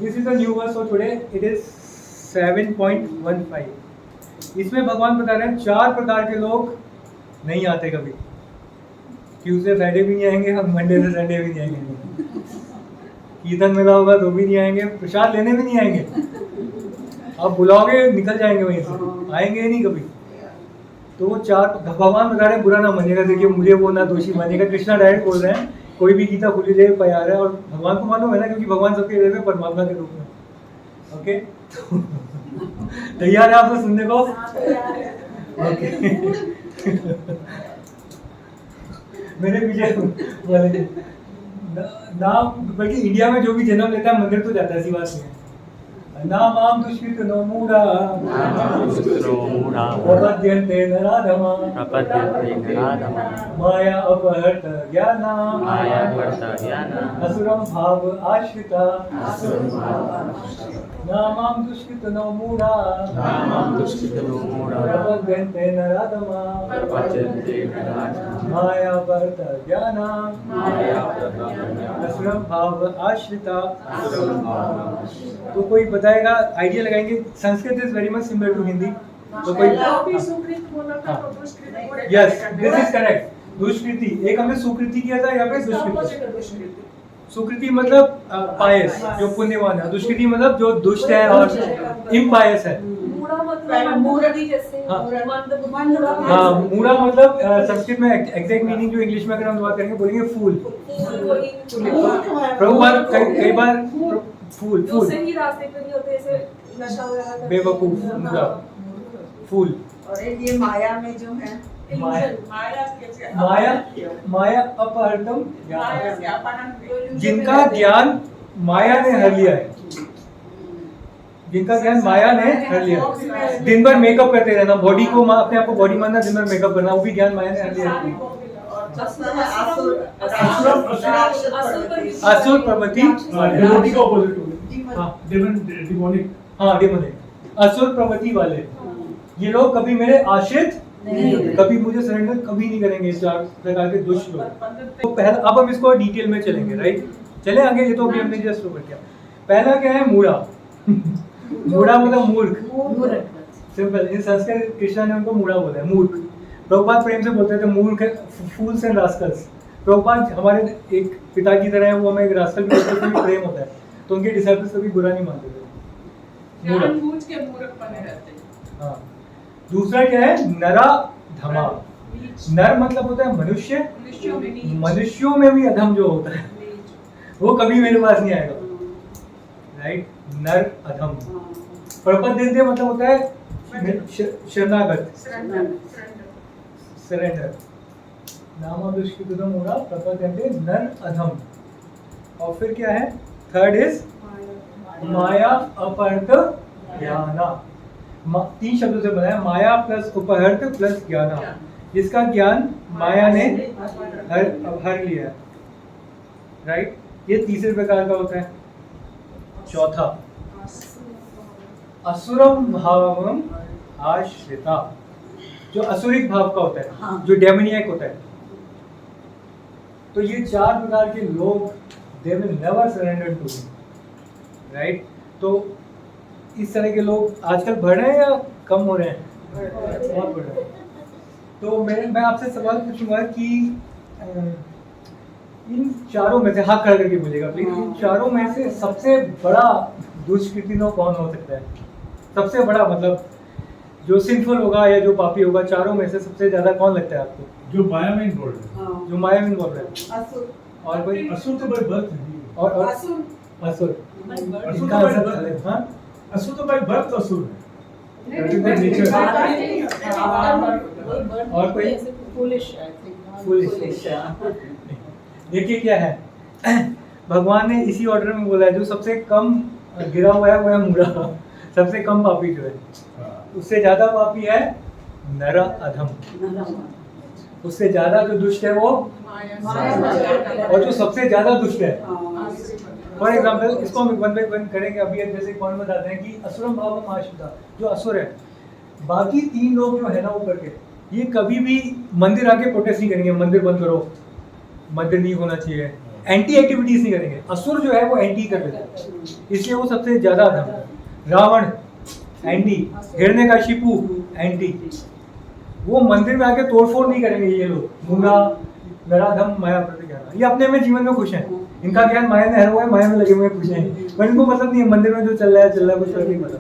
This is a new verse for today, it is 7.15। इसमें भगवान बता रहे हैं 4 प्रकार के लोग नहीं आते कभी। ट्यूसडे फ्राइडे भी नहीं आएंगे, हम मंडे से संडे भी नहीं आएंगे, कीर्तन मिला होगा तो भी नहीं आएंगे, प्रसाद लेने भी नहीं आएंगे, आप बुलाओगे निकल जाएंगे वहीं से, आएंगे ही नहीं कभी। तो वो 4 भगवान बता रहे हैं बुरा ना मानिएगा। देखिए मुझे वो ना दोषी मानिएगा, कृष्णा डायरेक्ट बोल रहे हैं, कोई भी गीता खुली देव प्यार है, और भगवान को मालूम है ना, क्योंकि भगवान सबके हृदय में परमात्मा के रूप में। ओके तैयार है आप लोग सुनने को? ओके मेरे पीछे वाले नाम, बल्कि इंडिया में जो भी जन्म लेता है मंदिर तो जाता है, ऐसी बात नहीं है। नामाम दुष्कृत नो मूढ़ा प्रपद्यन्ते नराधमा माया अपहृत ज्ञाना असुरं भाव आश्रिता नामाम दुष्कृत नो मूढ़ा प्रपद्यन्ते नराधमा माया अपहृत ज्ञाना असुरं भाव आश्रिता। तो कोई बताएगा, आइडिया लगाएंगे, Sanskrit is very much similar to Hindi, तो कोई यस दिस इज करेक्ट। दुष्कृति, एक हमने सुकृति किया था, यहाँ पे दुष्कृति। सुकृति मतलब पायस, जो पुण्यवान है। दुष्कृति मतलब जो दुष्ट है और इम्पायस है। हाँ, मूढ़ा मतलब संस्कृत में एग्जैक्ट मीनिंग जो इंग्लिश में अगर हम बात करेंगे बोलेंगे फूल। प्रभुपाद कई बार फूल सही रास्ते पे नहीं होते, ऐसे नशा वगैरह, बेवकूफ, फूल। और ये माया में जो है माया अपहृतम ज्ञान, जिनका ज्ञान माया ने हर लिया है, जिनका ज्ञान माया ने हर लिया। दिन भर मेकअप करते रहना, बॉडी को अपने आप को बॉडी मानना, दिन भर मेकअप करना, वो भी ज्ञान माया ने हर लिया है। असुर प्रवृत्ति, डेमोनिक, असुर प्रवृत्ति वाले ये लोग कभी मेरे आश्रित नहीं होते, कभी मुझे सरेंडर कभी नहीं करेंगे। 4 प्रकार के दुष्ट लोग। तो पहला, अब हम इसको डिटेल में चलेंगे, राइट? चले आगे, ये तो अभी हमने जस्ट ओवर किया। पहला क्या है? मूढ़ा। मूढ़ा मतलब मूर्ख, सिंपल। इन संस्कृत कृष्णा ने उनको मूढ़ा बोला है, मूर्ख। प्रभुपाद प्रेम से बोलते थे मूर्ख, फूल्स एंड रास्कल्स। प्रभुपाद हमारे एक पिता की तरह है, वो हमें एक रास्कल भी प्रेम होता है, तो उनके डिसाइपल्स कभी बुरा नहीं मानते थे। जानबूझ के मूर्ख बने रहते हैं। हाँ। दूसरा क्या है? नराधमा। नर मतलब होता है मनुष्य, मनुष्यों में भी अधम जो होता है वो कभी मेरे पास नहीं आएगा, राइट? नर अधम। प्रपद्यन्ते मतलब होता है शरणागत, सरेंडर। नाम दुष्कृतम मूढ़ा प्रपद्यन्ते नर अधम। और फिर क्या है? थर्ड इज माया अपहृत ज्ञाना। 3 शब्दों से बना है, माया प्लस उपहृत प्लस ज्ञाना, जिसका ज्ञान माया ने हर लिया है, राइट? ये तीसरे प्रकार का होता है। चौथा असुरम भावम आश्रिता, जो असुरिक भाव का होता है, जो डेमोनियक होता है। तो ये 4 प्रकार के लोग, they will never surrender to me, right? तो इस तरह के लोग आजकल बढ़ रहे हैं या कम हो रहे हैं? बहुत बढ़ रहे हैं। तो मैं आपसे सवाल पूछूंगा कि इन चारों में से, हाथ खड़ा करके बोलिएगा प्लीज, इन चारों में से सबसे बड़ा दुष्कृतिनो कौन हो सकता है? सबसे बड़ा मतलब जो सिंफुल होगा या जो पापी होगा, चारों में से सबसे ज्यादा कौन लगता है आपको? जो माया में इन्वॉल्व है। जो माया में इन्वॉल्व है। असुर। और कोई? असुर तो भाई बर्थ है। और असुर। असुर असुर इनका तो असर भाई है। हाँ, असुर तो भाई बर्थ असुर है। और कोई? फूलिश। देखिए क्या है, भगवान ने इसी ऑर्डर में बोला है, जो सबसे कम गिरा हुआ है वो है मूढ़ा, सबसे कम पापी जो है। उससे ज्यादा पापी है नर अधम, उससे ज्यादा जो दुष्ट है वो, और जो सबसे ज्यादा दुष्ट है, फॉर एग्जाम्पल इसको हम 1 by 1 करेंगे। अभी जैसे पॉइंट बताते हैं कि असुरम भावम आश्रिता, जो असुर है, बाकी 3 लोग जो है ना ऊपर के, ये कभी भी मंदिर आके प्रोटेस्ट नहीं करेंगे, मंदिर बंद करो, मंदिर नहीं होना चाहिए, एंटी एक्टिविटीज नहीं करेंगे। असुर जो है वो एंटी कर देते हैं, इसलिए वो सबसे ज्यादा अधम है। Ravan anti, Hiranyakashipu anti. वो मंदिर में आके तोड़फोड़ नहीं करेंगे ये लोग, मूढ़ा नराधम माया प्रति ज्ञान, ये अपने में जीवन में खुश हैं, इनका ज्ञान माया में हरा हुआ है, माया में लगे हुए खुश हैं, पर इनको मतलब नहीं है मंदिर में जो चल रहा है कुछ फर्क नहीं पड़ता।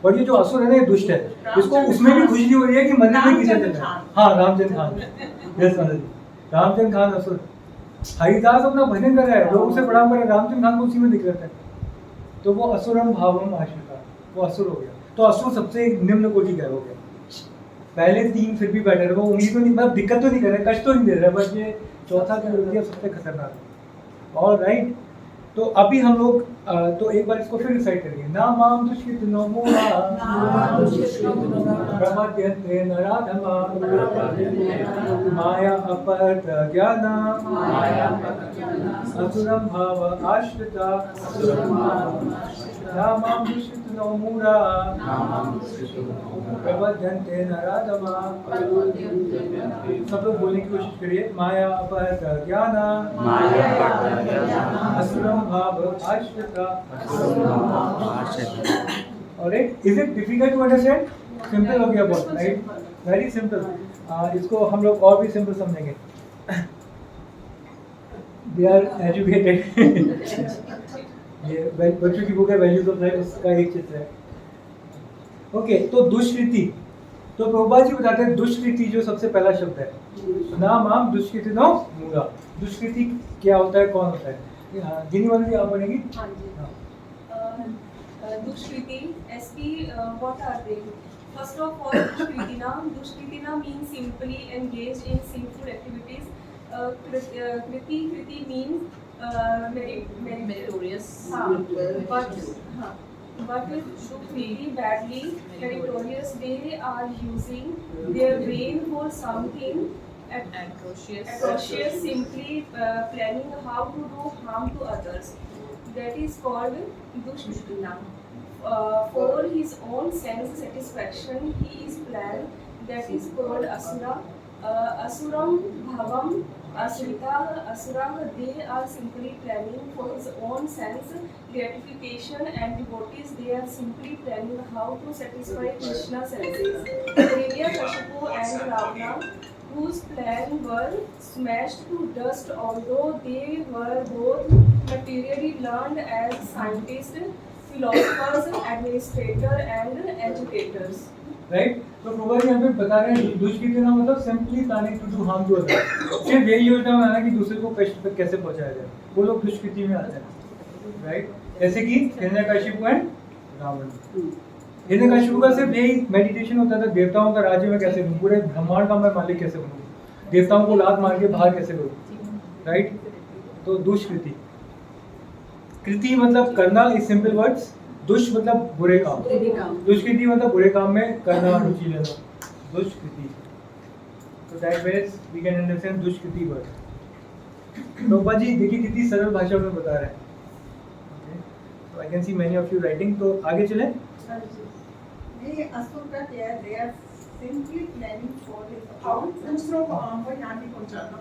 और ये जो असुर है ना, ये दुष्ट है, इसको उसमें भी खुशी हो रही है कि मंदिर में किसे चल रहा है। हाँ, रामचंद्र खान, यस रामचंद्र खान असुर। हरिदास अपना भजन कर रहा है, लोग उसे प्रणाम कर रहे हैं, रामचंद्र खान को उसी में दिख रहा है, तो वो असुरम भावम आश्रिता, वो असुर हो गया। तो असुर सबसे निम्न कोटि का हो गया। पहले 3 फिर भी बेटर है, वो उम्मीद तो नहीं, मतलब दिक्कत तो नहीं कर रहे, कष्ट तो नहीं दे रहा, बस ये चौथा जो हो गया सबसे खतरनाक है। और राइट, तो अभी हम लोग तो एक बार इसको फिर रिसाइट करेंगे। नामाम दुष्कृत नो मूढ़ा प्रमद्यन्ते नराधमा माया अपहृत ज्ञाना असुरं भाव आश्रिता नामाम दुष्कृत नो मूढ़ा प्रमद्यन्ते नराधमा। सब लोग बोलने की कोशिश करिए। माया अपहृत ज्ञाना असुरं भाव आश्रिता। Alright, is it difficult to understand? Simple हो गया बहुत, right? Very simple. इसको हम लोग और भी सिंपल समझेंगे। They are educated. ये बच्चों की बुक है वैल्यूज ऑफ लाइफ, उसका एक चित्र है। ओके, तो दुष्कृति, तो प्रभुपाद जी बताते हैं दुष्कृति जो सबसे पहला शब्द है, नामाम दुष्कृति नो मूढ़ा। दुष्कृति क्या होता है, कौन होता है? गिनी वाली आप पढ़ेंगी? हाँ जी। दुष्कृति एसपी what are they? First of all दुष्कृतिना means simply engage in sinful activities. कृति means Meritorious. but really badly meritorious. They are using their brain for something atrocious, simply planning how to do harm to others. That is called dushkriti. For his own sense satisfaction, he is planned. That is called asura. Asuram bhavam asrita. Asura, they are simply planning for his own sense gratification, and devotees, they are simply planning how to satisfy Krishna's senses. Hiranyakashipu and Ravana, whose plans were smashed to dust, although they were both materially learned as scientists, philosophers, administrators, and educators. Right, तो प्रभुपाद यहाँ पे बता रहे हैं दुष्कृति ना मतलब simply planning to do harm to others. सिर्फ यही योजना बनाना कि दूसरे को कष्ट तक कैसे पहुंचाया जाए, वो लोग दुष्कृति में आते हैं। राइट, जैसे कि हिरण्यकशिपु एंड रावण। हिरण्यकशिपु का सिर्फ यही मेडिटेशन होता था, देवताओं का राज्य में कैसे बनूं, पूरे ब्रह्मांड का मैं मालिक कैसे बनूं, देवताओं को लात मार के बाहर कैसे करूं। राइट, तो दुष्कृति, कृति मतलब करना इज सिंपल वर्ड्स, दुष्ट मतलब बुरे काम, दुष्कृति मतलब बुरे काम में करना, रुचि लेना, दुष्कृति। तो that means we can understand दुष्कृति वर्ड। प्रभुपा जी देखिए कितनी सरल भाषा में बता रहे हैं। ओके, तो I can see many of you writing. तो आगे चलें। ये असुर का क्या है? They are simply planning for दूसरों को हानि पहुंचाना।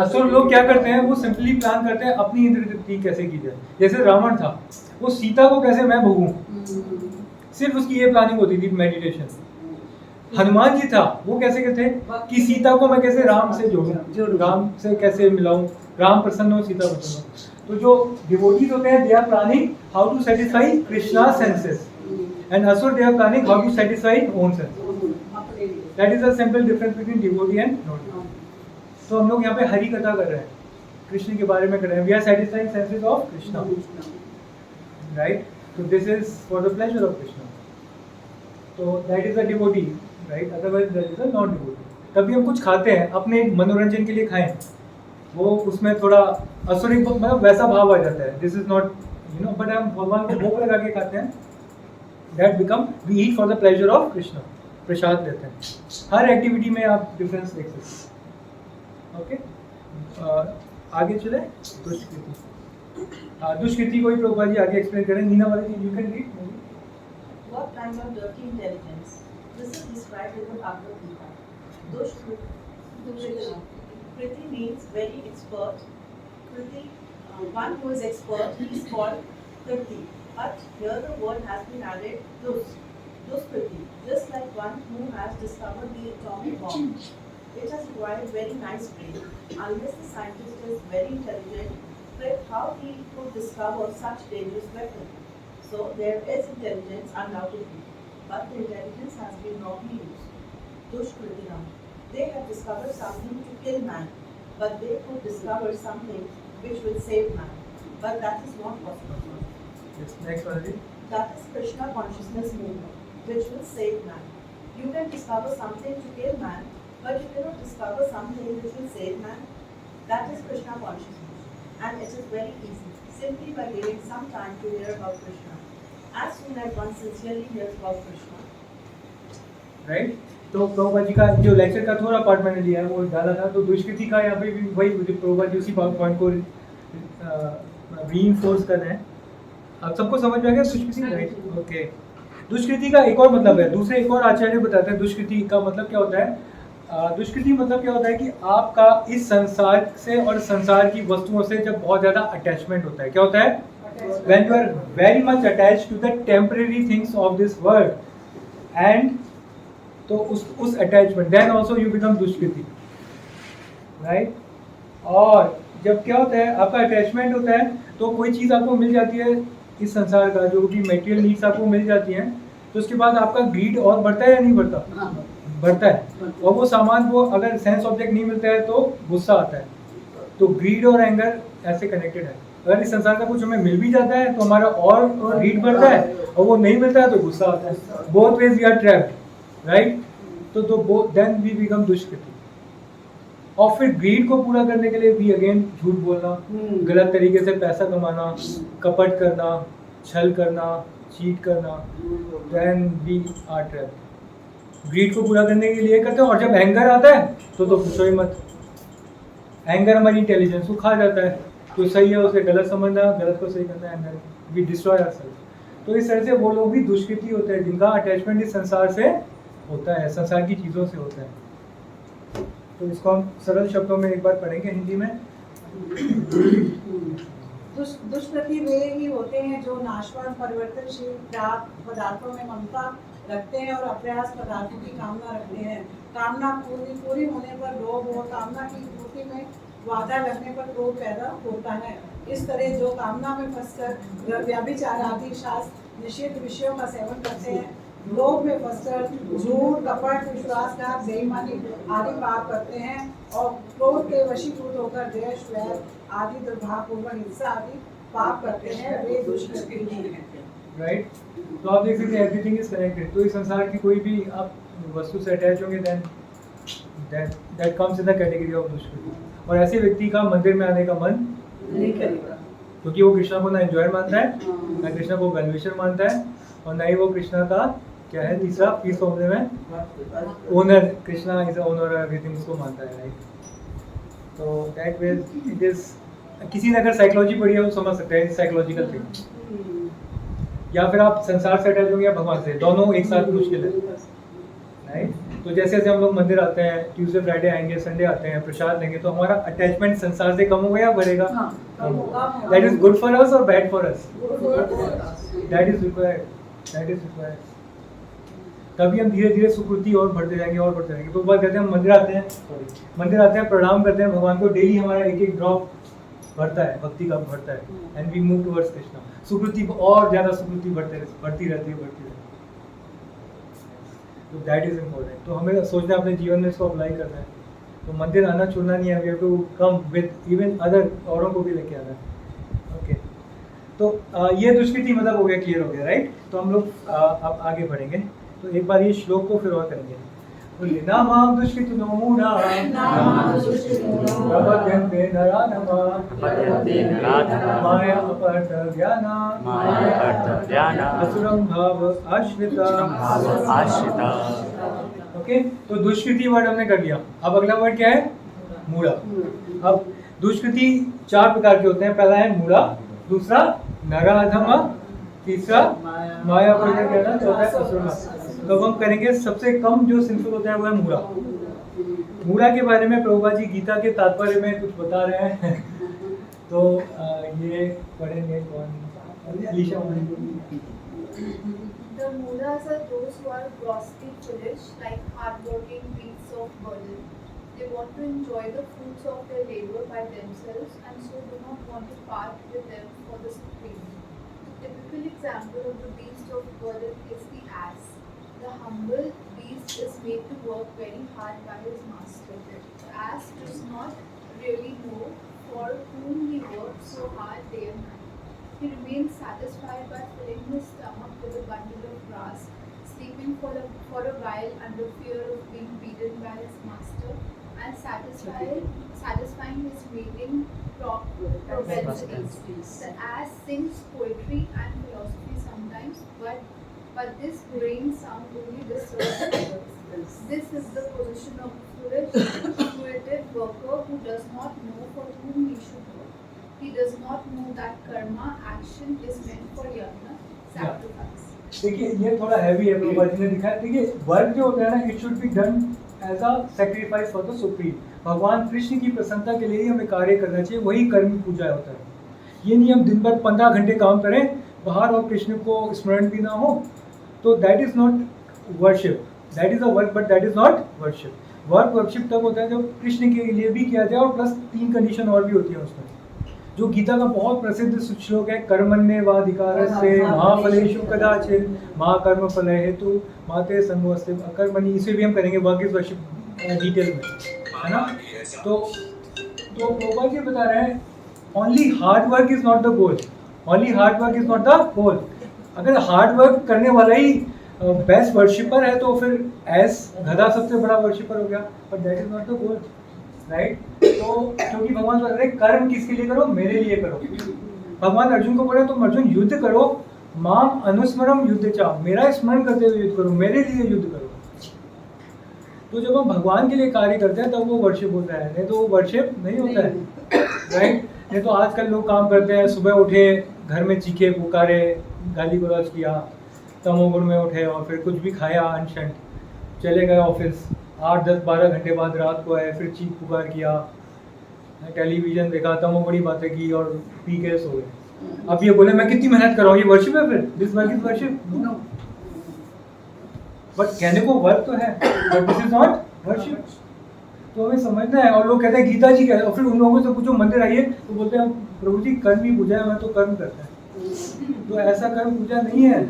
असुर लोग क्या करते हैं, वो सिंपली प्लान करते हैं अपनी इंद्र तृप्ति कैसे की जाए। जैसे रावण था, वो सीता को कैसे मैं भोगूं, सिर्फ उसकी ये प्लानिंग होती थी, मेडिटेशन। हनुमान जी था, वो कैसे कहते कि सीता को मैं कैसे राम से जोड़ूं, राम से कैसे मिलाऊं, राम प्रसन्न हो, सीता प्रसन्न हो। तो जो डिवोटीज होते हैं, they are planning how to satisfy Krishna senses, and असुर they are planning how to satisfy own senses. That is the simple difference between devotee and non devotee. तो हम लोग यहाँ पे हरि कथा कर रहे हैं, कृष्ण के बारे में कर रहे हैं। We are satisfying senses of Krishna, right. तो this is for the pleasure of Krishna. तो that is a devotee, right, otherwise that is a non devotee. तभी हम कुछ खाते हैं अपने मनोरंजन के लिए खाएं, वो उसमें थोड़ा असुरिक मतलब वैसा भाव आ जाता है। This is not you know, but हम भगवान को भोग लगा के खाते हैं, that become we eat for the pleasure of Krishna, prasad देते हैं। हर एक्टिविटी में आप डिफरेंस देख सकते हैं। ओके, आगे चले। दुष्कृति, दुष्कृति को ही प्रभुपाद जी आगे एक्सप्लेन करें। नीना वाली, you can read. What kind of dirty intelligence? This is described in the Bhagavad Gita. Dushkriti Kriti means very expert. Kriti, one who is expert, he is called Kriti. But here the word has been added, Kriti, just like one who has discovered the atomic bomb. It has required very nice brain. Unless the scientist is very intelligent, but how he could discover such dangerous weapon. So there is intelligence undoubtedly, but the intelligence has been wrongly used. Dushkritinam. They have discovered something to kill man, but they could discover something which will save man. But that is not possible. Yes, next one. That is Krishna consciousness movement, which will save man. You can discover something to kill man, but you cannot discover something which will save man. That is Krishna consciousness. And it is very easy, simply by giving some time to hear about Krishna. As soon as one sincerely hears about Krishna. Right, तो प्रभुपाद जी का जो lecture का थोड़ा part मैंने लिया है वो डाला था, तो दुष्कृति का यहाँ पे भी वही प्रभुपाद जी उसी पॉइंट को रीइंफोर्स कर रहे हैं। आप सबको समझ में आ गया दुष्कृति? Right, okay. दुष्कृति का एक और मतलब है, दूसरे एक और आचार्य बताते हैं दुष्कृति का मतलब क्या होता है। दुष्कृति मतलब क्या होता है कि आपका इस संसार से और संसार की वस्तुओं से जब बहुत ज़्यादा अटैचमेंट होता है। क्या होता है? When you are very much attached to the temporary things of this world, and तो उस attachment, then also you become दुष्कृति, राइट। और जब क्या होता है, आपका अटैचमेंट होता है तो कोई चीज़ आपको मिल जाती है इस संसार का, जो भी मटेरियल नीड्स आपको मिल जाती हैं, तो उसके बाद आपका ग्रीड और बढ़ता है या नहीं बढ़ता? बढ़ता है। और वो सामान को अगर सेंस ऑब्जेक्ट नहीं मिलता है तो गुस्सा आता है। तो ग्रीड और एंगर ऐसे कनेक्टेड है। अगर इस संसार का कुछ हमें मिल भी जाता है तो हमारा और ग्रीड बढ़ता है, और वो नहीं मिलता है तो गुस्सा आता है। Both ways we are trapped, right. तो देन वी बिकम दुष्कृति। और फिर ग्रीड को पूरा करने के लिए भी अगेन झूठ बोलना, गलत तरीके से पैसा कमाना, कपट करना, छल करना, चीट करना, then we are trapped. Greed को पूरा करने के लिए करते हैं, और जब एंगर आता है तो पूछो ही मत। एंगर हमारी इंटेलिजेंस को खा जाता है, तो सही है उसे गलत समझना, गलत को सही करना, एंगर वी डिस्ट्रॉय आवरसेल्फ। तो इस तरह से वो लोग भी दुष्कृति होते हैं जिनका अटैचमेंट इस संसार से होता है, संसार की चीज़ों से होता है। तो इसको हम सरल शब्दों में एक बार पढ़ेंगे हिंदी में। दुष्कृति वे ही होते हैं जो नाशवान परिवर्तनशील प्राप्त पदार्थों में ममता रखते हैं और अप्रयास पदार्थों की कामना रखते हैं। कामना पूरी होने पर लोभ और कामना की पूर्ति में वादा लगने पर क्रोध पैदा होता है। इस तरह जो कामना में फंसकर व्यभिचार आदि शास्त्र निषिद्ध विषयों का सेवन करते हैं, लोभ में फंसकर झूठ, कपट, विश्वासघात, बेईमानी आदि पाप करते हैं, और क्रोध के वशीभूत होकर द्वेष, वैर आदि दुर्भावपूर्वक हिंसा आदि पाप करते हैं, वे दुष्कृति हैं। राइट, तो आप देख सकते हैं एवरीथिंग इज कनेक्टेड। तो इस संसार की कोई भी आप वस्तु से अटैच होंगे then that comes in the category of दुष्कृति। और ऐसे व्यक्ति का मंदिर में आने का मन नहीं करेगा, क्योंकि वो कृष्णा को ना एंजॉय मानता है, ना कृष्णा को वेलविशर मानता है, और ना ही वो कृष्णा का क्या है तीसरा पीस फॉर्मूले में owner, Krishna is owner everything उसको मानता है, राइट। तो दैट वे इट इज, किसी ने अगर साइकोलॉजी पढ़ी है वो समझ सकते हैं साइकोलॉजिकल थिंग। या फिर आप संसार से अटैच होंगे या भगवान से, दोनों एक साथ मुश्किल है, राइट। तो जैसे जैसे हम लोग मंदिर आते हैं, ट्यूसडे फ्राइडे आएंगे, संडे आते हैं, प्रसाद लेंगे, तो हमारा अटैचमेंट संसार से कम होगा या बढ़ेगा? That is good for us और bad for us? That is required, that is required. तभी हम धीरे धीरे सुकृति और बढ़ते जाएंगे और बढ़ते जाएंगे। तो बात करते हैं, हम मंदिर आते हैं, प्रणाम करते हैं भगवान को, डेली हमारा एक एक ड्रॉप बढ़ता है, भक्ति का बढ़ता है, and we move towards Krishna. सुकृति और ज्यादा सुकृति बढ़ती रहती है। तो दैट इज इम्पोर्टेंट। तो हमें सोचना है अपने जीवन में इसको अप्लाई करना है। तो मंदिर आना छोड़ना नहीं है, we have to come with even other, औरों को भी लेके आना है। ओके, तो ये दुष्कृति मतलब हो गया, क्लियर हो गया, राइट। तो हम लोग अब आगे बढ़ेंगे। तो एक बार ये श्लोक को फिर और करेंगे। नामां दुष्कृतिनो मूढा प्रपद्यन्ते नराधमा माया अपहृतज्ञाना असुरं भाव आश्रिता। ओके, तो दुष्कृति वर्ड हमने कर लिया। अब अगला वर्ड क्या है? मूढ़ा। अब दुष्कृति 4 प्रकार के होते हैं। पहला है मूढ़ा, दूसरा नराधमा, तीसरा माया अपहृतज्ञाना, चौथा है असुरं। तो अब हम करेंगे सबसे कम जो सिंपल होता है वो है मूढ़ा। मूढ़ा के बारे में प्रभुपाद जी गीता के तात्पर्य में कुछ बता रहे हैं। तो ये पढ़ेंगे कौन? Alisha. The Muras are those who are grossly foolish, like hard-working beasts of burden. They want to enjoy the fruits of their labor by themselves and so do not want to part with them for the supreme. The typical example of the beast of burden is the ass. The humble beast is made to work very hard by his master. The ass does not really know for whom he works so hard day and night. He remains satisfied by filling his stomach with a bundle of grass, sleeping for a while under fear of being beaten by his master, and satisfying his mating propensities. The ass sings poetry and philosophy sometimes, but this brain sound only disturbs others. This is the position of a foolish, intuitive worker who does not know for whom he should work. He does not know that karma action is meant for yajna, sacrifice. देखिए ये थोड़ा heavy है, प्रभुपाद जी ने दिखाया। देखिए work जो होता है ना, it should be done as a sacrifice for the supreme. भगवान कृष्ण की प्रसन्नता के लिए ही हमें कार्य करना चाहिए, वही कर्म पूजा होता है। ये नहीं हम दिन भर 15 घंटे काम करें बाहर और कृष्ण को स्मरण भी ना हो, तो that is not worship. That is a work but that is not worship. Worship तब होता है जब कृष्ण के लिए भी किया जाए और प्लस 3 कंडीशन और भी होती है उसमें, जो गीता का बहुत प्रसिद्ध श्लोक है, कर्मण्येवाधिकारस्ते महाफलेषु कदाचित् मा कर्म फल हेतु माते संगोऽस्ते अकर्मणि। इसे भी हम करेंगे वर्क इज वर्शिप डिटेल में, है ना। तो प्रभुपाद जी बता रहे हैं only hard work is not the goal, only hard work is not the goal. अगर हार्ड वर्क करने वाला ही बेस्ट वर्शिपर है तो फिर एस गधा सबसे बड़ा वर्शिपर हो गया, but that is not the goal, right. तो क्योंकि भगवान बोल रहे कर्म किसके लिए करो, मेरे लिए करो। भगवान अर्जुन को बोले तुम अर्जुन युद्ध करो, माम अनुस्मरम युद्ध चा, मेरा स्मरण करते हुए युद्ध करो, मेरे लिए युद्ध करो। तो जब हम भगवान के लिए कार्य करते हैं तब वो वर्शिप होता है, नहीं तो वो वर्शिप नहीं होता है, राइट। नहीं तो आजकल लोग काम करते हैं, सुबह उठे घर में चीखे पुकारे गाली गलौज किया, तमोगुण में उठे और फिर कुछ भी खाया अनशंट, चले गए ऑफिस, 8, 10, 12 घंटे बाद रात को आए, फिर चीख पुकार किया, टेलीविजन देखा, तमोगुणी बातें की और पी के सो गए। अब ये बोले मैं कितनी मेहनत कर रहा हूँ, ये वर्शिप है? फिर this work is worship? No. But कहने को वर्क तो है, but this is not worship. तो हमें समझना है। और लोग कहते हैं गीता जी कहते हैं, और फिर उन लोगों से पूछो मंदिर आइए तो बोलते हैं प्रभु जी कर्म ही पूजा है, मैं तो कर्म करता है। तो ऐसा कर्म पूजा नहीं है,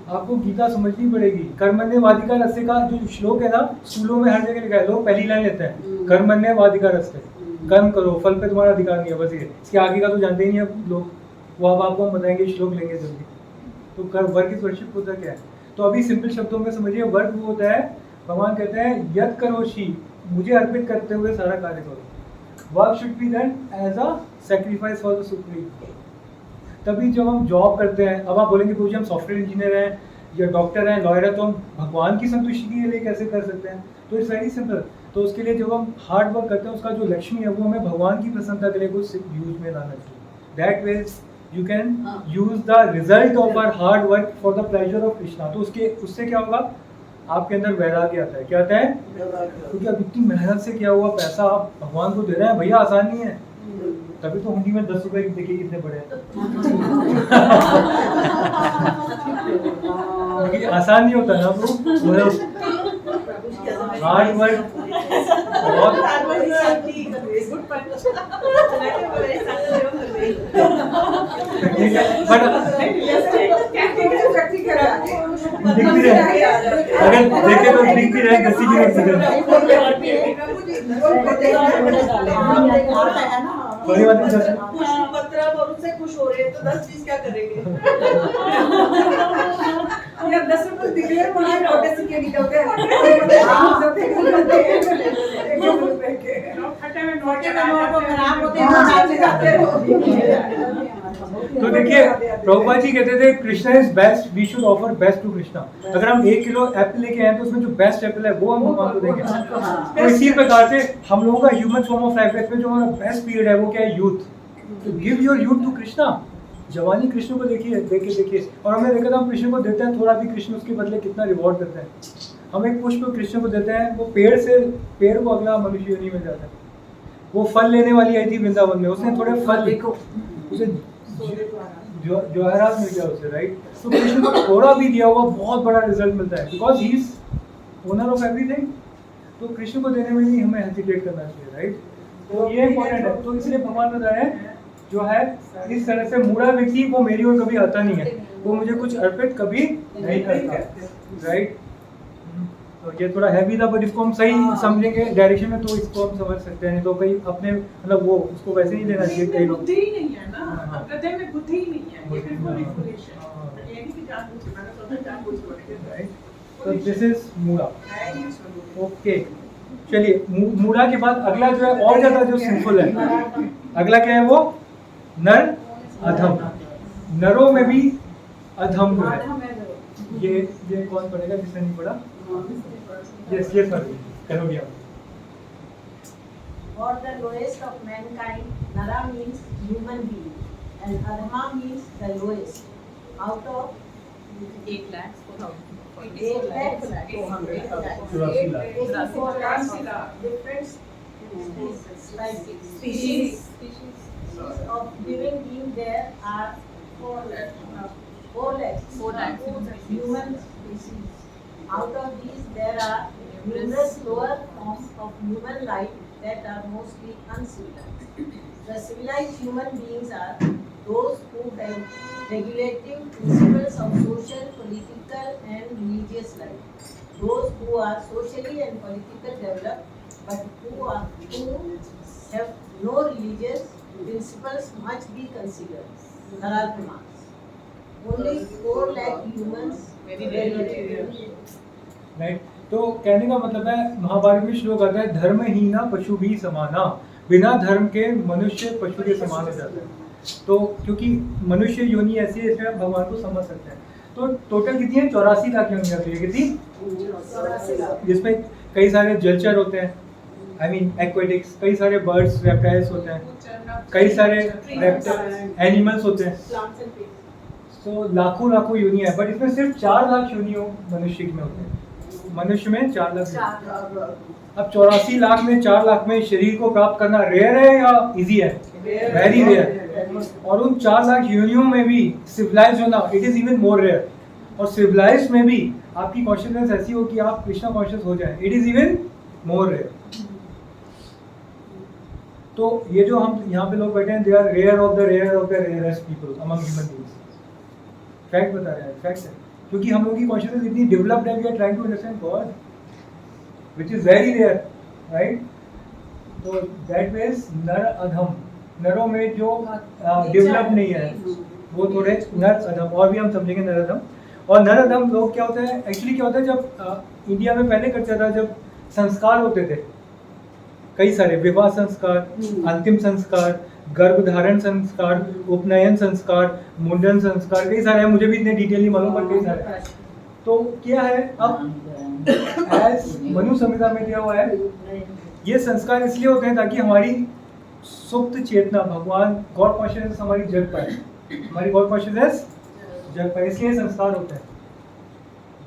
आपको गीता समझनी पड़ेगी। कर्मण्येवाधिकारस्ते का जो श्लोक है ना, स्कूलों में हर जगह लिखा है, लोग पहली लाइन लेते हैं कर्मण्येवाधिकारस्ते, कर्म करो फल पे तुम्हारा अधिकार नहीं है, बस ये। इसके आगे का तो जानते ही नहीं है लोग, वो अब आपको हम बताएंगे, श्लोक लेंगे जल्दी। तो कर्म वर्क इज वर्शिप होता क्या है? तो अभी सिंपल शब्दों में समझिए, वर्क वो होता है, भगवान कहते हैं यद करोषि, मुझे अर्पित करते हुए सारा कार्य करो। Work should be done as a sacrifice for the supreme. तभी जब हम जॉब करते हैं, अब आप बोलेंगे तो हम सॉफ्टवेयर इंजीनियर हैं या डॉक्टर हैं, लॉयर है, तो हम भगवान की संतुष्टि के लिए कैसे कर सकते हैं? तो इट्स वेरी सिंपल। तो उसके लिए जब हम हार्ड वर्क करते हैं, उसका जो लक्ष्मी है वो हमें भगवान की प्रसन्नता के लिए कुछ यूज में लाना चाहिए। That way you can use the result of our hard work for the pleasure of Krishna. तो उससे क्या होगा, आपके अंदर वैराग्य आता है। क्या आता है? क्योंकि अब इतनी मेहनत से किया हुआ पैसा आप भगवान को दे रहे हैं, भैया आसान नहीं है। तभी तो हुंडी में 10 रुपए देखिए कितने बड़े हैं। आसान नहीं होता ना वो हार्ड वर्क बहुत दिख भी रहे, अगर देखे तो दिख भी रहे, गसी भी नहीं बड़ी बात है। 15 और उससे खुश हो रहे हैं तो 10-20 क्या करेंगे? यार 10 रुपए दिखले बड़ा छोटे से के निकलते हैं। तो देखिए प्रभुपाद जी कहते थे Krishna is best, we should offer best to Krishna. अगर हम 1 किलो एप्पल लेके आए तो उसमें जो बेस्ट एप्पल है वो हम भगवान को देंगे। तो इसी प्रकार से हम लोगों का ह्यूमन फॉर्म ऑफ लाइफ में जो हमारा बेस्ट पीरियड है वो क्या है? यूथ। तो give your youth to Krishna, जवानी कृष्ण को देखिए और हमने देखा था हम कृष्ण को देते हैं थोड़ा भी, कृष्ण उसके बदले कितना रिवॉर्ड करते हैं। हम एक पुष्प कृष्ण को देते हैं, वो पेड़ को अगला मनुष्य योनि में जाता है। वो फल लेने वाली आई थी वृंदावन में, उसने थोड़े फल उसे जवाहरात मिल गया उसे, राइट। तो कृष्ण को थोड़ा भी दिया हुआ बहुत बड़ा रिजल्ट मिलता है, because he is owner of everything. तो कृष्ण को देने में भी हमें हेजिटेट करना चाहिए, राइट। तो ये इम्पोर्टेंट है। तो इसलिए भगवान बता रहे हैं जो है इस तरह से मूढ़ा व्यक्ति वो मेरी ओर कभी आता नहीं है, वो मुझे कुछ अर्पित कभी नहीं करता, राइट। तो ये थोड़ा हैवी था, बट इसको हम सही समझेंगे डायरेक्शन में तो इसको हम समझ सकते हैं। नहीं तो कहीं अपने मतलब वो उसको वैसे नहीं लेना चाहिए कई लोग। बुद्धि ही नहीं है ना, हाँ। गधे में बुद्धि ही नहीं है, ये बिल्कुल हाँ। manipulation है। हाँ। ये नहीं कि जानबूझ के, मैंने सोचा जानबूझ के बोले थे। राइट। तो दिस इज मूढ़ा। है ही स्वरूप। ओके, चलिए मूढ़ा के बाद अगला जो है और ज्यादा जो सिंपल है, अगला क्या है वो नर अधम। नरों में भी अधम जो है, ये कौन पढ़ेगा जिसने नहीं पढ़ा? यस यस सर, करोगे आप। For the lowest of mankind, Nara means human being, and Adhama means the lowest. Out of 8 lakhs 4,000. 8 lakhs, 400 चौरासी lakh. 84 lakhs lakh. different species of living beings. There are 4 lakhs. 4 lakhs. Human species. Out of these, there are numerous lower forms of human life that are mostly uncivilized. The civilized human beings are those who have regulative principles of social, political, and religious life. Those who are socially and politically developed, but who have no religious principles must be considered. Narathmas. Only 4 lakh humans very right. तो कहने का मतलब है महाभारत में श्लोक आता है धर्महीना पशु भी समाना, बिना धर्म के मनुष्य पशु के समान हो जाता है। तो क्योंकि मनुष्य योनि ऐसी है इसमें आप भगवान को समझ सकते हैं। तो टोटल कितनी है? 84 लाख योनि आती है। कितनी? जिसमें कई सारे जलचर होते हैं, आई मीन एक्वेटिक्स, कई सारे बर्ड्स रेप्टाइल्स होते हैं, कई सारे एनिमल्स होते हैं। तो लाखों योनि है, बट इसमें सिर्फ 4 लाख योनियों मनुष्य में होते हैं। मनुष्य में 4 लाख। अब 84 लाख में 4 लाख में शरीर को प्राप्त करना रेयर है या इजी है? Very rare. और उन 4 लाख योनियों में भी सिविलाइज होना it is even more rare. और सिविलाइज में भी आपकी कॉन्शियसनेस ऐसी हो कि आप कृष्णा कॉन्शियस हो जाए, it is even more rare. तो ये जो हम यहाँ पे लोग बैठे हैं, they are rare of the rarest people among human beings. Fact बता रहे हैं, फैक्ट है। क्योंकि हम लोगों की कॉन्शियसनेस इतनी डेवलप्ड है, we are trying to understand God which is very rare, right. तो दैट मींस नर अधम, नरों में जो डेवलप नहीं है वो थोड़े नर अधम। और भी हम समझेंगे नर अधम। और नर अधम लोग क्या होते हैं, एक्चुअली क्या होता है, जब इंडिया में पहले कल्चर था, जब संस्कार होते थे कई सारे, विवाह संस्कार, अंतिम संस्कार, गर्भधारण संस्कार, उपनयन संस्कार, मुंडन संस्कार, कई सारे हैं, मुझे भी इतने डिटेल नहीं मालूम पर कई सारे हैं। तो क्या है, अब एज मनु संहिता में दिया हुआ है, ये संस्कार इसलिए होते हैं ताकि हमारी सुप्त चेतना, भगवान गॉड कॉन्शियसनेस हमारी जग पाए, हमारी गॉड कॉन्शियसनेस जग पाए, इसलिए संस्कार होते हैं।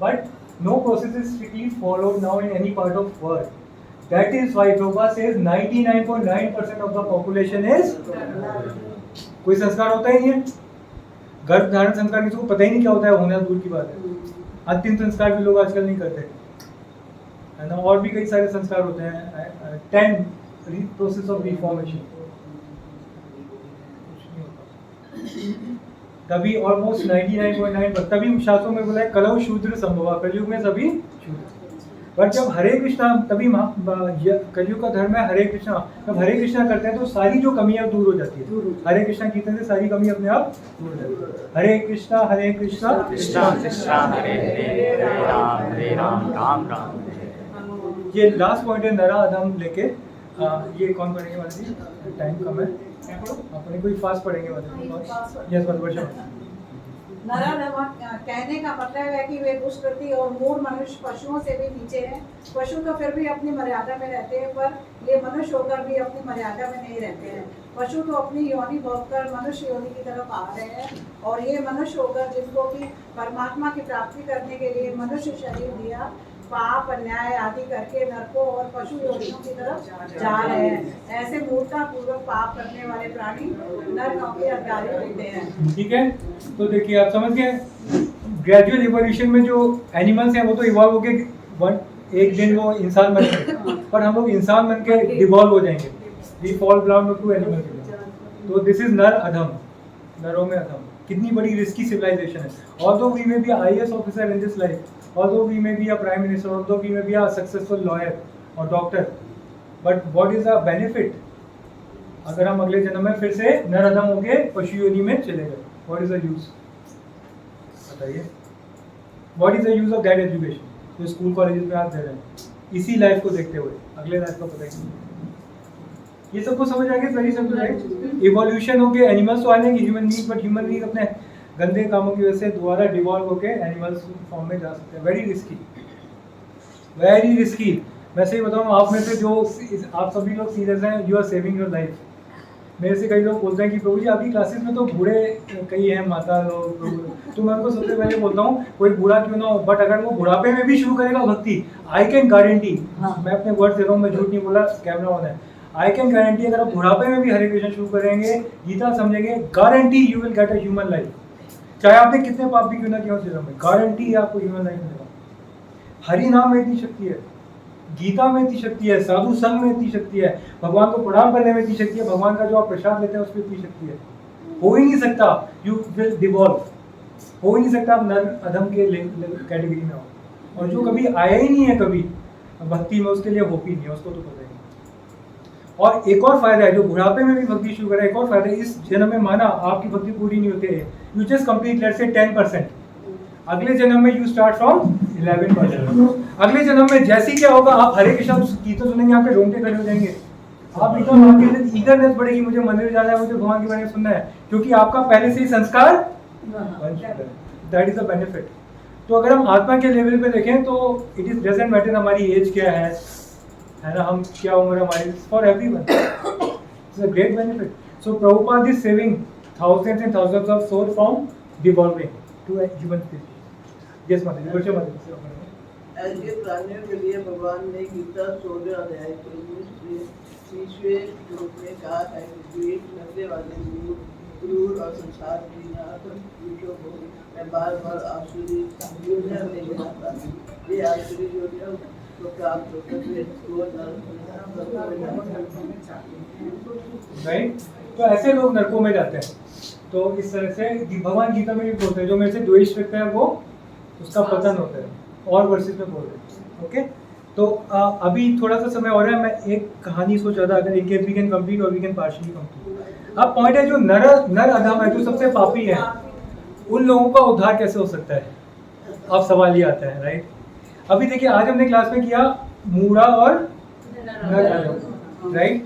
But no process is strictly followed now in any part of world. That is why Prabhupada says 99.9% of the population is कोई संस्कार होता ही नहीं है। गर्भधारण संस्कार किसी को पता ही नहीं क्या होता है, होना दूर की बात है। अंतिम संस्कार भी लोग आजकल नहीं करते है ना। और भी कई सारे संस्कार होते हैं। 10 प्रोसेस ऑफ रिफॉर्मेशन, तभी ऑलमोस्ट 99.9, तभी शास्त्रों में बोला है कलौ शूद्र संभवा, कलयुग में सभी शूद्र। बट जब हरे कृष्णा, तभी कलयुग का धर्म है हरे कृष्णा, जब हरे कृष्णा करते हैं तो सारी जो कमी है दूर हो जाती है। हरे कृष्णा कीर्तन से सारी कमी अपने आप दूर हो जाती है। हरे कृष्णा कृष्णा कृष्णा हरे हरे राम राम राम। ये लास्ट पॉइंट है नरा अधम लेके। ये कौन पढ़ेंगे वाले जी? टाइम कम है, अपने कोई फास्ट पढ़ेंगे वाले। यस, 1 वर्ष नराधम कहने का मतलब है कि वे दुष्कृति और मूढ़ मनुष्य पशुओं से भी नीचे हैं। पशु तो फिर भी अपनी मर्यादा में रहते हैं, पर ये मनुष्य होकर भी अपनी मर्यादा में नहीं रहते हैं। पशु तो अपनी योनि भोगकर मनुष्य योनि की तरफ आ रहे हैं, और ये मनुष्य होकर जिनको कि परमात्मा की प्राप्ति करने के लिए मनुष्य शरीर दिया, पाप अन्याय आदि करके नरकों और पशु योनियों की तरफ जा रहे हैं। ऐसे मूर्खता पूर्वक पाप करने वाले प्राणी नरकों के अधिकारी होते हैं। ठीक है, तो देखिए आप समझ गए, ग्रेजुअल इवोल्यूशन में जो एनिमल्स हैं वो तो इवॉल्व हो गए, एक दिन वो इंसान बन गए, पर हम लोग इंसान बन के डिवॉल्व हो जाएंगे, we fall ground to animal. तो दिस इज नर अधम, नरों में अधम। कितनी बड़ी रिस्की सिविलाइजेशन है। Although we may be IAS officer in this life, although we may be a prime minister, although we may be a successful lawyer or doctor, but what is the benefit अगर हम अगले जन्म में फिर से नर-अधम होके पशु योनि में चले गए? What is the use? बताइए, what is the use of that education जो स्कूल कॉलेज में आप दे रहे हैं इसी लाइफ को देखते हुए? अगले लाइफ का पता ही नहीं। ये सबको समझ आ गया? Very simple, right? इवोल्यूशन हो गया, एनिमल्स तो आने की human need, but human need अपने गंदे कामों की वजह से दोबारा डिवॉल्व होकर एनिमल्स फॉर्म में जा सकते हैं। Very risky, very risky. मैं सही बताऊँ, आप में से जो आप सभी लोग सीरियस हैं, you are saving your life. मेरे से कई लोग बोलते हैं कि प्रभु जी आपकी क्लासेस में तो बूढ़े कई हैं, माता लोग, तो मैं उनको सबसे पहले बोलता हूँ कोई बूढ़ा क्यों ना हो, बट अगर वो बुढ़ापे में भी शुरू करेगा भक्ति, आई कैन गारंटी, मैं अपने वर्ड दे रहा हूँ, मैं झूठ नहीं बोला, कैमरा ऑन है, आई कैन गारंटी अगर आप बुढ़ापे में भी हरे कृष्ण शुरू करेंगे, गीता समझेंगे, guarantee you will get a human life. चाहे आपने कितने पाप भी क्यों ना किया हो जीवन में, गारंटी है आपको ह्यूमन लाइफ मिलेगा। हरि नाम में इतनी शक्ति है, गीता में इतनी शक्ति है, साधु संघ में इतनी शक्ति है, भगवान को प्रणाम करने में इतनी शक्ति है, भगवान का जो आप प्रसाद लेते हैं उसमें इतनी शक्ति है। हो ही नहीं सकता यू विल डिवॉल्व, हो ही नहीं सकता आप नर अधम के कैटेगरी में हो। और जो कभी आया ही नहीं है कभी भक्ति में, उसके लिए होप ही नहीं है, उसको तो पता ही नहीं। और एक और फायदा है, जो बुढ़ापे में भी भक्ति शुरू करे, एक और फायदा है, इस जन्म में माना आपकी भक्ति पूरी नहीं होती है, you just complete let's say 10%, अगले जन्म में यू स्टार्ट फ्रॉम 11%। अगले जन्म में जैसे ही क्या होगा, आप हरे कृष्ण गीता सुनेंगे, आपके रोंगटे खड़े हो जाएंगे, आप एकदम आपके अंदर ईगरनेस बढ़ेगी, मुझे मंदिर जाना है, मुझे भगवान के बारे में सुनना है, क्योंकि आपका पहले से ही संस्कार बन चुका है। That is the benefit. तो अगर हम आत्मा के लेवल पे देखें तो इट इज डजंट मैटर हमारी एज क्या है ना, हम क्या उम्र हमारी, for everyone it's a great benefit. So Prabhupada is saving thousands and thousands of souls from devolving to a human species. Yes, Mataji, कुछ बताइए। ऐसे प्राणियों के लिए भगवान ने गीता 16 अध्याय के 30वें श्लोक में कहा है कि द्वेष रखने वाले लोग क्रूर और संसार की पुरुषों को मैं बार बार आसुरी योजना में ले जाता हूँ। ये आसुरी योजना तो प्राप्त होकर राइट, तो ऐसे लोग नरकों में जाते हैं। तो इस तरह से भगवान गीता में भी बोलते हैं, जो मेरे से द्वेष रखता है वो उसका पतन होता है, और वर्सेस में बोल रहे हैं। ओके, तो अभी थोड़ा सा समय हो रहा है, मैं एक कहानी सोचा था, अगर वी कैन कंप्लीट और वी कैन पार्शियली कंप्लीट। अब पॉइंट है, जो नर अधम है, जो सबसे पापी है, उन लोगों का उद्धार कैसे हो सकता है? अब सवाल ये आता है, राइट? अभी देखिए, आज हमने क्लास में किया मूढ़ा और नर अधम, राइट?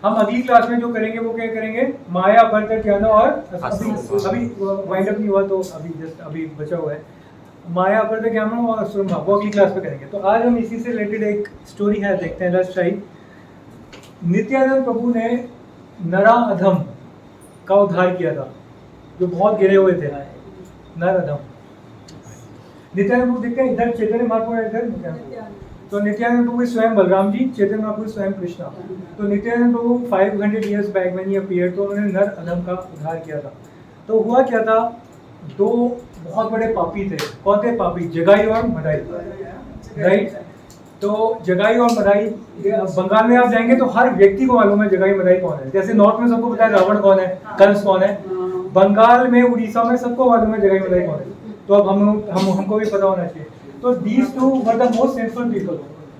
हम अगली क्लास में जो करेंगे वो क्या करेंगे, माया बर्तर ज्ञान, और अभी वाइंड अप नहीं हुआ तो अभी बचा हुआ है माया बर्तर ज्ञान और असुरम भाव, वो अगली क्लास में करेंगे। तो आज हम इसी से रिलेटेड एक स्टोरी है, देखते हैं, लेट्स ट्राई। नित्यानंद प्रभु ने नरा अधम का उद्धार किया था, जो बहुत गिरे हुए थे, नर अधम। नित्यानंद प्रभु देखते हैं इधर चैतन्य महाप्रभु, इधर तो नित्यानंद प्रभु स्वयं बलराम जी, चैतन्य महाप्रभु स्वयं कृष्णा। तो नित्यानंद प्रभु 500 years बैक में ही अपीयर, तो उन्होंने नर अधम का उद्धार किया था। तो हुआ क्या था, दो बहुत बड़े पापी थे। कौन थे पापी? जगाई और मदाई, राइट? तो जगाई और मदाई, बंगाल में आप जाएंगे तो हर व्यक्ति को मालूम है जगाई मदाई कौन है। जैसे नॉर्थ में सबको पता है रावण कौन है, कंस कौन है, बंगाल में, उड़ीसा में सबको मालूम है जगाई मदाई कौन है। तो अब हमको भी पता होना चाहिए। तो these two were the most sinful people.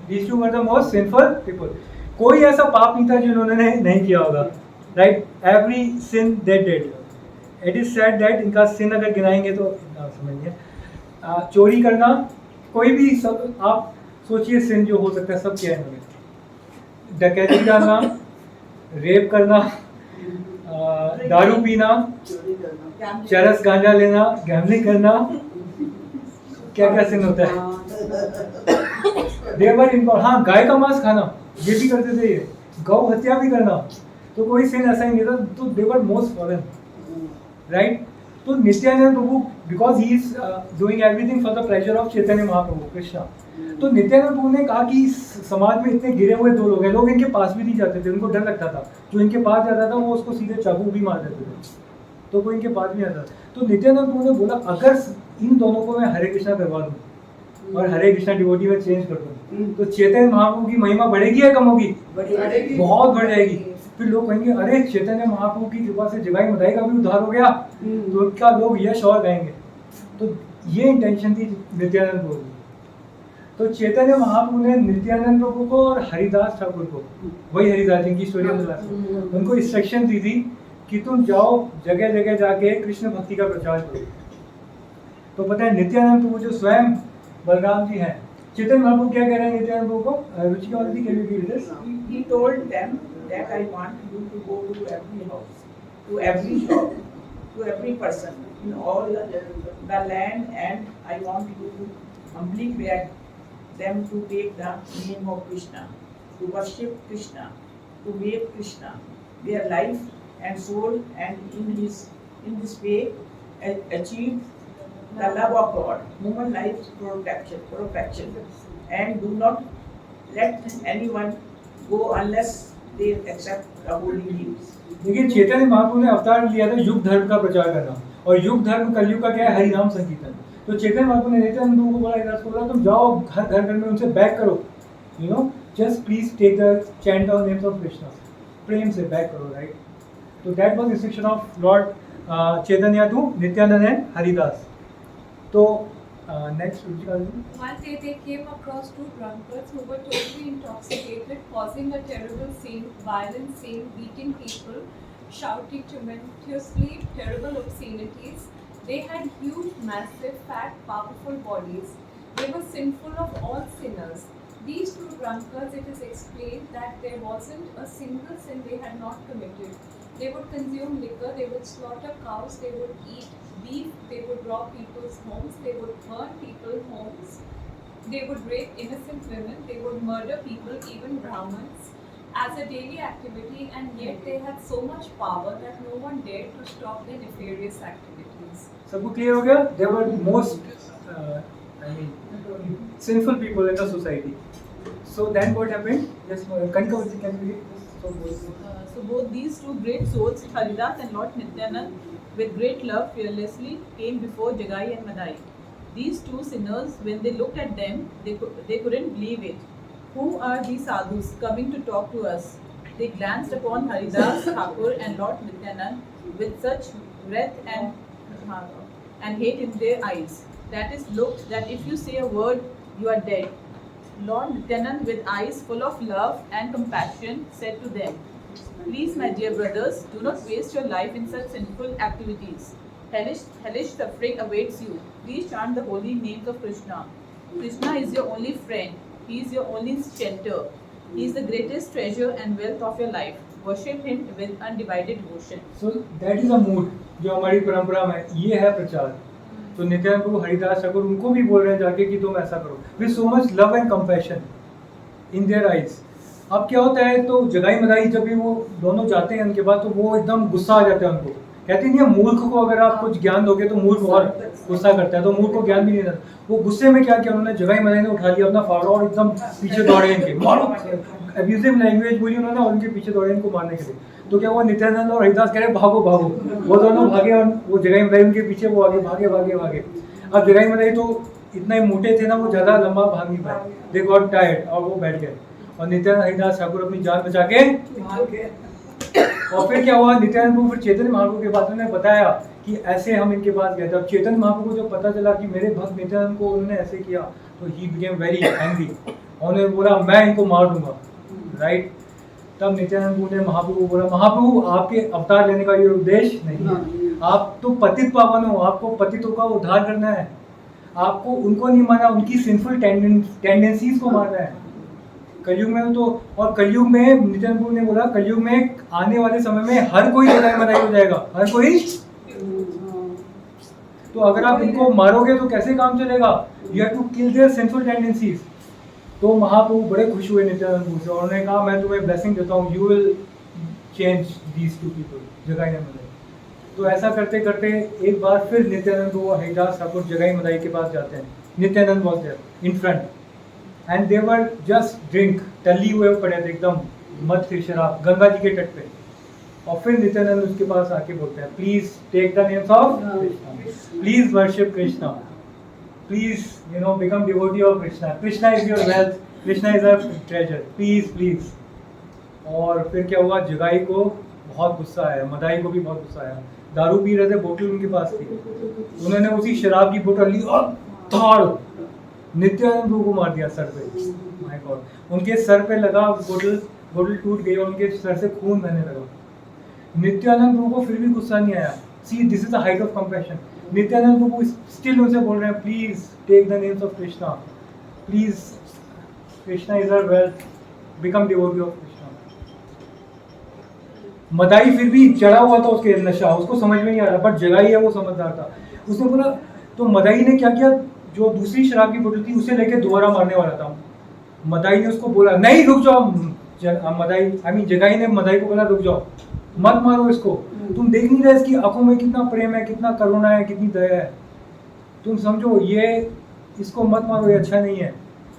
These two were the most sinful people. कोई ऐसा पाप नहीं था जिन्होंने नहीं किया होगा, right? Every sin they did. It is said that इनका sin अगर गिनाएंगे तो समझिए, चोरी करना, कोई भी सब आप सोचिए sin जो हो सकता है, सब किया है इन्होंने। डकैती डालना, रेप करना, दारू पीना, चोरी करना, चरस गांजा लेना, गैम्बलिंग करना, क्या क्या sin होता है। देवर इनको, हाँ गाय का मांस खाना ये भी करते थे, ये गौ हत्या भी करना, तो कोई sin ऐसा ही नहीं था। तो देवर मोस्ट फॉलन, राइट। तो Nityananda Prabhu, because he is doing everything for the pleasure of Chaitanya Mahaprabhu Krishna, तो नित्यानंद प्रभु ने कहा कि समाज में इतने गिरे हुए दो लोग हैं, लोग इनके पास भी नहीं जाते थे, उनको डर लगता था, जो इनके पास जाता था वो उसको सीधे चाकू भी मार देते थे, तो कोई इनके पास भी आता। तो नित्यानंद प्रभु ने बोला अगर इन दोनों को मैं हरे कृष्णा करवा दूं और हरे कृष्णा डिवोटी में चेंज कर दूं, तो चैतन्य महाप्रभु की महिमा बढ़ेगी या कम होगी? बहुत बढ़ जाएगी। फिर लोग कहेंगे अरे चैतन्य महाप्रभु की कृपा से जगाई मदाई का भी उद्धार हो गया, तो क्या लोग यश और गाएंगे। तो ये इंटेंशन थी नित्यानंद प्रभु की। तो चैतन्य महाप्रभु ने नित्यानंद प्रभु को और हरिदास ठाकुर को, वही हरिदास जिनकी स्टोरी हम चलाते हैं, उनको इंस्ट्रक्शन दी थी कि तुम जाओ जगह जगह जाके कृष्ण भक्ति का प्रचार करो। तो पता है नित्यानंद प्रभु जो स्वयं बलराम जी हैं, चैतन्य महाप्रभु क्या कह रहे हैं नित्यानंद प्रभु को? रुचिका वाली can you give this? He told them that I want you to go to every house, to every shop, to every person in all the land, and I want you to humbly beg them to take the name of Krishna, to worship Krishna, to make Krishna their life and soul, and in this way achieve the love of God, human life's perfection, and do not let anyone go unless they accept the holy names. देखिए चैतन्य महाप्रभु ने अवतार लिया था युग धर्म का प्रचार करना, और युग धर्म कलयुग का क्या है? हरिनाम संकीर्तन। तो चैतन्य महाप्रभु ने नित्यानंद प्रभु को बोला, हरिदास को बोला तुम जाओ घर घर में उनसे बैक करो, you know, just please take the chant the names of Krishna, प्रेम से बैक करो, राइट। तो that was instruction of lord Chaitanya to Nityananda and Haridas. तो next One day they came across two drunkards who were totally intoxicated, causing a terrible scene, violent scene, beating people, shouting tremendously terrible obscenities. They had huge, massive, fat, powerful bodies. They were sinful of all sinners. These two drunkards, it is explained that there wasn't a single sin they had not committed. They would consume liquor, they would slaughter cows, they would eat beef, they would rob people's homes, they would burn people's homes, they would rape innocent women, they would murder people, even Brahmins, as a daily activity, and yet they had so much power that no one dared to stop their nefarious activities. सबको clear हो गया? They were most sinful people in the society. So then what happened? Yes, Kanika, can you read? So both these two great souls, Haridas and Lord Nityanand, with great love fearlessly came before Jagai and Madai. These two sinners, when they looked at them, they couldn't believe it. Who are these sadhus coming to talk to us? They glanced upon Haridas Thakur and Lord Nityanand with such wrath and hate in their eyes. That is, looked that if you say a word, you are dead. Lord Nityanand, with eyes full of love and compassion, said to them, "Please, my dear brothers, do not waste your life in such sinful activities. Hellish suffering awaits you. Please chant the holy names of Krishna. Krishna is your only friend. He is your only shelter. He is the greatest treasure and wealth of your life. Worship him with undivided devotion." So that is a mood जो हमारी परंपरा में ये है प्रचार। तो नित्यानंद प्रभु, हरिदास ठाकुर उनको भी बोल रहे हैं जाके कि तुम ऐसा करो with so much love and compassion in their eyes. अब क्या होता है, तो जगाई मदाई जब भी वो दोनों जाते हैं उनके बाद, तो वो एकदम गुस्सा आ जाता है उनको। कहते नहीं है मूर्ख को अगर आप कुछ ज्ञान दोगे तो मूर्ख और गुस्सा करता है, तो मूर्ख को ज्ञान भी नहीं देता। वो गुस्से में क्या किया उन्होंने, जगाई मदाई ने उठा लिया अपना फावड़ा और एकदम पीछे दौड़े इनके, मारो, अब्यूजिव लैंग्वेज बोली उन्होंने और उनके पीछे दौड़े इनको मारने के लिए। तो क्या हुआ, नित्यानंद और हरिदास कह रहे भागो भागो, वो दोनों भागे और वो जगाई मदाई उनके पीछे, वो आगे भागे भागे भागे। अब जगाई मदाई तो इतने मोटे थे ना, वो ज़्यादा लंबा भाग नहीं पाए, दे गॉट टायर्ड और वो बैठ गए। और नित्यानंद हरिदास ठाकुर अपनी जान बचा के और फिर क्या हुआ, नित्यानंद प्रभु फिर चैतन्य महाप्रभु के पास उन्होंने बताया कि ऐसे हम इनके पास गए थे। अब चैतन्य महाप्रभु को जब पता चला कि मेरे भक्त नित्यानंद को उन्होंने ऐसे किया, तो ही बिकेम वेरी एंग्री। उन्होंने बोला मैं इनको मार दूंगा, राइट। तब नित्यानंद प्रभु ने महाप्रभु को बोला, महाप्रभु आपके अवतार लेने का ये उद्देश्य नहीं है, आप तो पतित पावन हो, आपको पतितों का उद्धार करना है, आपको उनको नहीं मारना, उनकी सिंफुल टेंडेंसीज को मारना है। कलयुग में तो, और कलयुग में नित्यानंद प्रभु ने बोला कलयुग में आने वाले समय में हर कोई जगाई मदाई हो जाएगा, हर कोई। तो अगर आप इनको मारोगे तो कैसे काम चलेगा? You have to kill their sinful tendencies. तो महाप्रभु बड़े खुश हुए नित्यानंद प्रभु से और उन्होंने कहा मैं तुम्हें ब्लेसिंग देता हूँ, you will change these two people, जगाई मदाई। तो ऐसा करते करते एक बार फिर नित्यानंद प्रभु हरिदास ठाकुर जगाई मदाई के पास जाते हैं। Nityananda was there in front and they were just drink, टल्ली हुए पड़े थे एकदम, मत थे शराब, गंगा जी के तट पे। और फिर नित्यानंद उसके पास आके बोलते हैं please take the names of Krishna, please worship Krishna, please you know become devotee of Krishna, Krishna is your wealth, Krishna is our treasure, please please. और फिर क्या हुआ, जगाई को बहुत गुस्सा आया, मदाई को भी बहुत गुस्सा आया। दारू पी रहे थे, बोतल उनके पास थी, उन्होंने उसी शराब की बोतल ली और धाड़ नित्यानंद प्रभु को मार दिया सर पे। माय गॉड, उनके सर पे लगा, बोतल टूट गई और उनके सर से खून बहने लगा। नित्यानंद प्रभु को फिर भी गुस्सा नहीं आया। See this is the height of compassion. Nityananda Prabhu still उनसे बोल रहे हैं please take the names of Krishna, please Krishna is our wealth, become devotee of Krishna. Madhai फिर भी चढ़ा हुआ था उसके नशा, उसको समझ में नहीं आ रहा, बट जगाई है वो समझदार था। उसने बोला, तो मदाई ने क्या किया, जो दूसरी शराब की बोतल थी उसे लेके दोबारा मारने वाला था। मदाई ने उसको बोला नहीं रुक जाओ, मदाई आई मीन जगाई ने मदाई को बोला रुक जाओ, मत मारो इसको, तुम देख नहीं रहे इसकी आंखों में कितना प्रेम है, कितना करुणा है, कितनी दया है, तुम समझो ये इसको मत मारो, ये अच्छा नहीं है।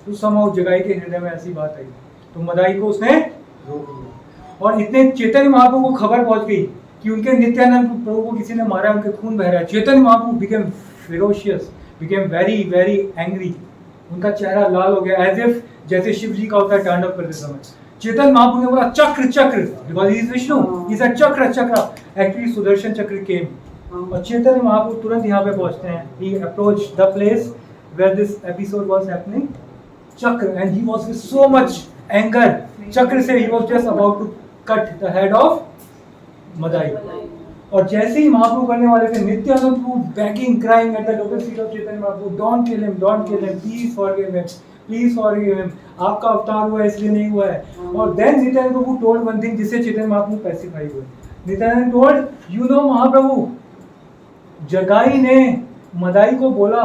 तो समाओ जगाई के हृदय में ऐसी बात आई, तो मदाई को उसने रोक लिया। और इतने चैतन्य महाप्रभु को खबर पहुंच गई कि उनके नित्यानंद प्रभु को किसी ने मारा है, उनके खून बह रहा है। Chaitanya Mahaprabhu became ferocious, became very very angry, उनका चेहरा लाल हो गया, एज इफ जैसे शिव जी का होता है तांडव करते समय। चैतन्य महाप्रभु ने बोला चक्र चक्र, because he is Vishnu, he said चक्र चक्र, एक्चुअली सुदर्शन चक्र केम। और चैतन्य महाप्रभु तुरंत यहाँ पे पहुंचते हैं, ही approach the place where this episode was happening, chakra, and he was with so much anger, chakra से he was just about to cut the head of Madai. और जैसे ही महाप्रभु करने वाले थे, Nityananda Prabhu begging crying at the lotus feet of Chaitanya Mahaprabhu, don't kill him, don't kill him, please forgive him, please forgive him, आपका अवतार हुआ है इसलिए नहीं हुआ है। और देन नित्यानंद प्रभु टोल्ड वन थिंग, जिससे चैतन्य महाप्रभु पैसिफाई हुए। नित्यानंद टोल्ड, यू नो महाप्रभु, जगाई ने मदाई को बोला,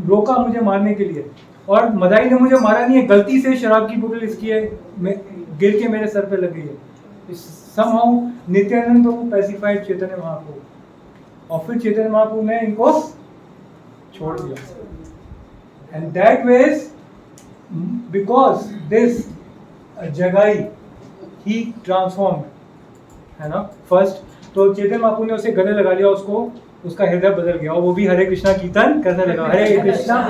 रोका मुझे मारने के लिए, और मदाई ने मुझे मारा नहीं है, गलती से शराब की बोतल इसकी है गिर के मेरे सर पे लग गई है। somehow नित्यानंद प्रभु पैसिफाइड चैतन्य महाप्रभु, और फिर चैतन्य महाप्रभु ने इनको छोड़ दिया। And that was because this Jagai he transformed, है ना। फर्स्ट तो चैतन्य महाप्रभु ने उसे गले लगा लिया, उसको उसका हृदय बदल गया, और वो भी हरे कृष्णा कीर्तन करने लगा, हरे कृष्णा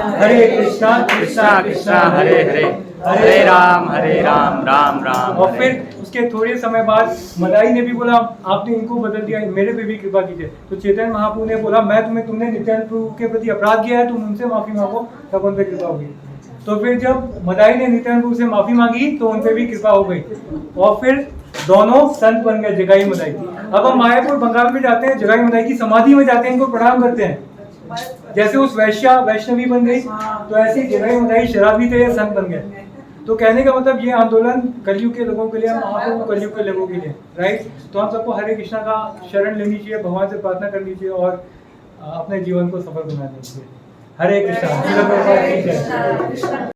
कृष्णा कृष्णा हरे हरे, हरे राम राम राम। और फिर उसके थोड़े समय बाद मदाई ने भी बोला आपने इनको बदल दिया, मेरे पे भी कृपा कीजिए। तो चैतन्य महाप्रभु ने बोला तुमने नित्यानंद प्रभु के प्रति अपराध किया है, तुम उनसे माफी मांगो, तब उन पे कृपा होगी। तो फिर जब मदाई ने नित्यानंद प्रभु से माफी मांगी तो उन पे भी कृपा हो गई, और फिर दोनों संत बन गए, जगाई मदाई। अब हम मायापुर बंगाल में जाते हैं, जगाई मदाई की समाधि में जाते हैं, इनको प्रणाम करते हैं। जैसे उस वैष्णवी बन गई, तो ऐसे जगाई मदाई शराबी थे, संत बन गए। तो कहने का मतलब ये आंदोलन कलयुग के लोगों के लिए, महाप्रभु कलयुग के लोगों के लिए, राइट। तो हम सबको हरे कृष्णा का शरण लेनी चाहिए, भगवान से प्रार्थना करनी चाहिए, और अपने जीवन को सफल बनाना चाहिए। हरे कृष्णा।